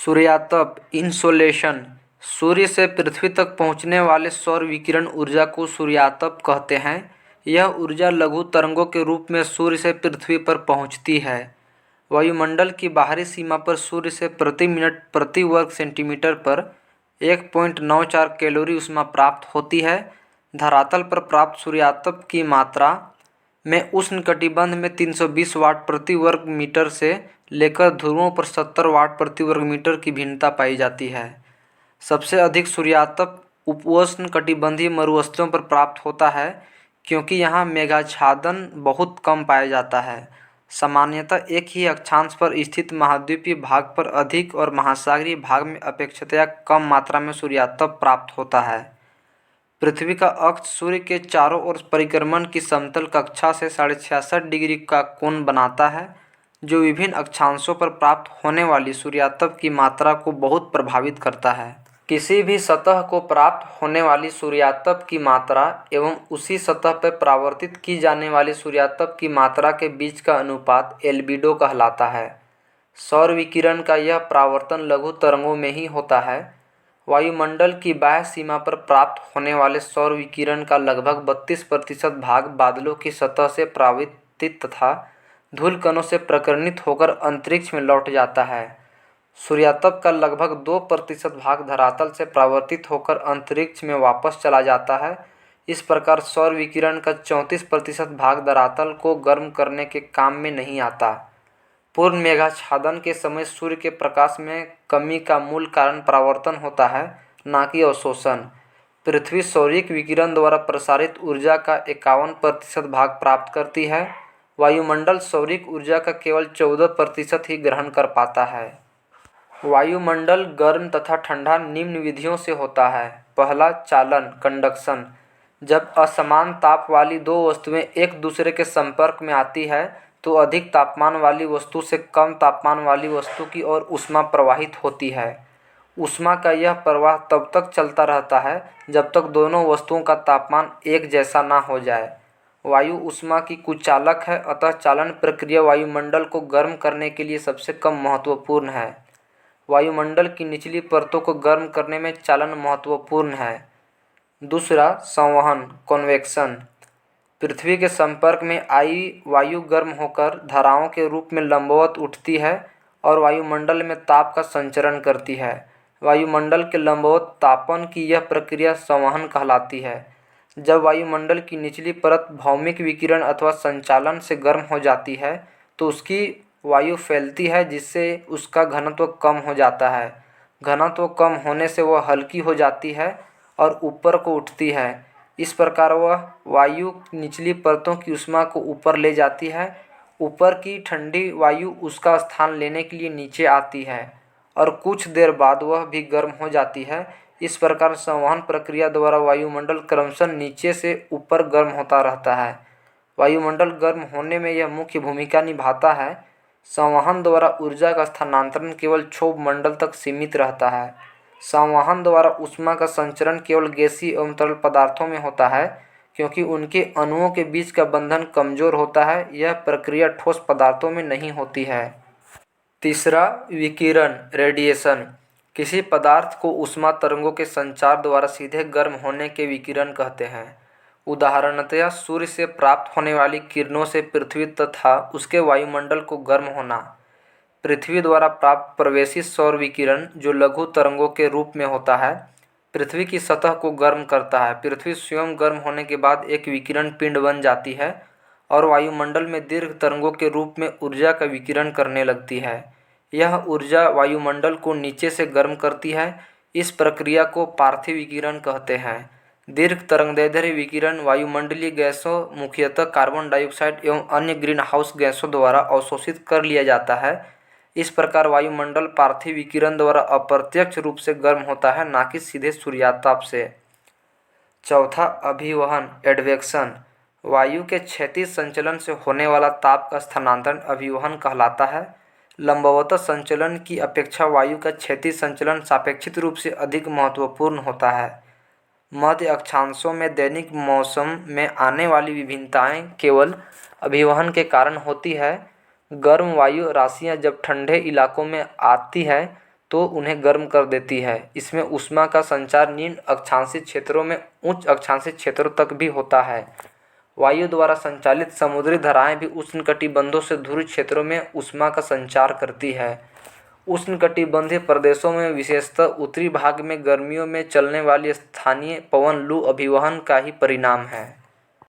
सूर्यातप insolation सूर्य से पृथ्वी तक पहुंचने वाले सौर विकिरण ऊर्जा को सूर्यातप कहते हैं। यह ऊर्जा लघु तरंगों के रूप में सूर्य से पृथ्वी पर पहुंचती है। वायुमंडल की बाहरी सीमा पर सूर्य से प्रति मिनट प्रति वर्ग सेंटीमीटर पर 1.94 कैलोरी ऊष्मा प्राप्त होती है। धरातल पर प्राप्त सूर्यातप की मात्रा में उष्णकटिबंध में 320 वाट प्रति वर्ग मीटर से लेकर ध्रुवों पर 70 वाट प्रति वर्ग मीटर की भिन्नता पाई जाती है। सबसे अधिक सूर्यातप उपोष्णकटिबंधीय मरुस्थलों पर प्राप्त होता है, क्योंकि यहाँ मेघाच्छादन बहुत कम पाया जाता है। सामान्यतः एक ही अक्षांश पर स्थित महाद्वीपीय भाग पर अधिक और महासागरीय भाग में अपेक्षाकृत कम मात्रा में सूर्यातप प्राप्त होता है। पृथ्वी का अक्ष सूर्य के चारों ओर परिक्रमण की समतल कक्षा से 66.5 डिग्री का कोण बनाता है, जो विभिन्न अक्षांशों पर प्राप्त होने वाली सूर्यातप की मात्रा को बहुत प्रभावित करता है। किसी भी सतह को प्राप्त होने वाली सूर्यातप की मात्रा एवं उसी सतह पर परावर्तित की जाने वाली सूर्यातप की मात्रा के बीच का अनुपात एल्बिडो कहलाता है। सौर विकिरण का यह परावर्तन लघु तरंगों में ही होता है। वायुमंडल की बाह्य सीमा पर प्राप्त होने वाले सौर विकिरण का लगभग 32% भाग बादलों की सतह से परावर्तित तथा धूल कणों से प्रकीर्णित होकर अंतरिक्ष में लौट जाता है। सूर्यातप का लगभग 2% भाग धरातल से परावर्तित होकर अंतरिक्ष में वापस चला जाता है। इस प्रकार सौर विकिरण का 34% भाग धरातल को गर्म करने के काम में नहीं आता। पूर्ण मेघाच्छादन के समय सूर्य के प्रकाश में कमी का मूल कारण परावर्तन होता है, न कि अवशोषण। पृथ्वी सौरिक विकिरण द्वारा प्रसारित ऊर्जा का 51% भाग प्राप्त करती है। वायुमंडल सौरिक ऊर्जा का केवल 14% ही ग्रहण कर पाता है। वायुमंडल गर्म तथा ठंडा निम्न विधियों से होता है। पहला, चालन कंडक्शन। जब असमान ताप वाली दो वस्तुएं एक दूसरे के संपर्क में आती है तो अधिक तापमान वाली वस्तु से कम तापमान वाली वस्तु की ओर ऊष्मा प्रवाहित होती है। ऊष्मा का यह प्रवाह तब तक चलता रहता है जब तक दोनों वस्तुओं का तापमान एक जैसा ना हो जाए। वायु ऊष्मा की कुचालक है, अतः चालन प्रक्रिया वायुमंडल को गर्म करने के लिए सबसे कम महत्वपूर्ण है। वायुमंडल की निचली परतों को गर्म करने में चालन महत्वपूर्ण है। दूसरा, संवहन कन्वेक्शन। पृथ्वी के संपर्क में आई वायु गर्म होकर धाराओं के रूप में लंबवत उठती है और वायुमंडल में ताप का संचरण करती है। वायुमंडल के लंबवत तापन की यह प्रक्रिया संवहन कहलाती है। जब वायुमंडल की निचली परत भौमिक विकिरण अथवा संचालन से गर्म हो जाती है तो उसकी वायु फैलती है, जिससे उसका घनत्व कम हो जाता है। घनत्व कम होने से वह हल्की हो जाती है और ऊपर को उठती है। इस प्रकार वह वायु निचली परतों की ऊष्मा को ऊपर ले जाती है। ऊपर की ठंडी वायु उसका स्थान लेने के लिए नीचे आती है और कुछ देर बाद वह भी गर्म हो जाती है। इस प्रकार संवहन प्रक्रिया द्वारा वायुमंडल क्रमशः नीचे से ऊपर गर्म होता रहता है। वायुमंडल गर्म होने में यह मुख्य भूमिका निभाता है। संवहन द्वारा ऊर्जा का स्थानांतरण केवल क्षोभ मंडल तक सीमित रहता है। संवहन द्वारा ऊष्मा का संचरण केवल गैसीय एवं तरल पदार्थों में होता है, क्योंकि उनके अणुओं के बीच का बंधन कमजोर होता है। यह प्रक्रिया ठोस पदार्थों में नहीं होती है। तीसरा, विकिरण रेडिएशन। किसी पदार्थ को ऊष्मा तरंगों के संचार द्वारा सीधे गर्म होने के विकिरण कहते हैं। उदाहरणतः सूर्य से प्राप्त होने वाली किरणों से पृथ्वी तथा उसके वायुमंडल को गर्म होना। पृथ्वी द्वारा प्राप्त प्रवेशी सौर विकिरण, जो लघु तरंगों के रूप में होता है, पृथ्वी की सतह को गर्म करता है। पृथ्वी स्वयं गर्म होने के बाद एक विकिरण पिंड बन जाती है और वायुमंडल में दीर्घ तरंगों के रूप में ऊर्जा का विकिरण करने लगती है। यह ऊर्जा वायुमंडल को नीचे से गर्म करती है। इस प्रक्रिया को पार्थिव विकिरण कहते हैं। दीर्घ तरंगदैर्घ्य विकिरण वायुमंडलीय गैसों, मुख्यतः कार्बन डाइऑक्साइड एवं अन्य ग्रीन हाउस गैसों द्वारा अवशोषित कर लिया जाता है। इस प्रकार वायुमंडल पार्थिव विकिरण द्वारा अप्रत्यक्ष रूप से गर्म होता है, न कि सीधे सूर्याताप से। चौथा, अभिवहन एडवेक्शन। वायु के क्षैतिज संचलन से होने वाला ताप का स्थानांतरण अभिवहन कहलाता है। लंबवत संचलन की अपेक्षा वायु का क्षैतिज संचलन सापेक्षिक रूप से अधिक महत्वपूर्ण होता है। मध्य अक्षांशों में दैनिक मौसम में आने वाली विभिन्नताएं केवल अभिवहन के कारण होती है। गर्म वायु राशियां जब ठंडे इलाकों में आती है तो उन्हें गर्म कर देती है। इसमें ऊष्मा का संचार निम्न अक्षांशीय क्षेत्रों में उच्च अक्षांशीय क्षेत्रों तक भी होता है। वायु द्वारा संचालित समुद्री धाराएं भी उष्णकटिबंधों से ध्रुवीय क्षेत्रों में ऊष्मा का संचार करती है। उष्णकटिबंधीय प्रदेशों में, विशेषतः उत्तरी भाग में, गर्मियों में चलने वाली स्थानीय पवन लू अभिवहन का ही परिणाम है।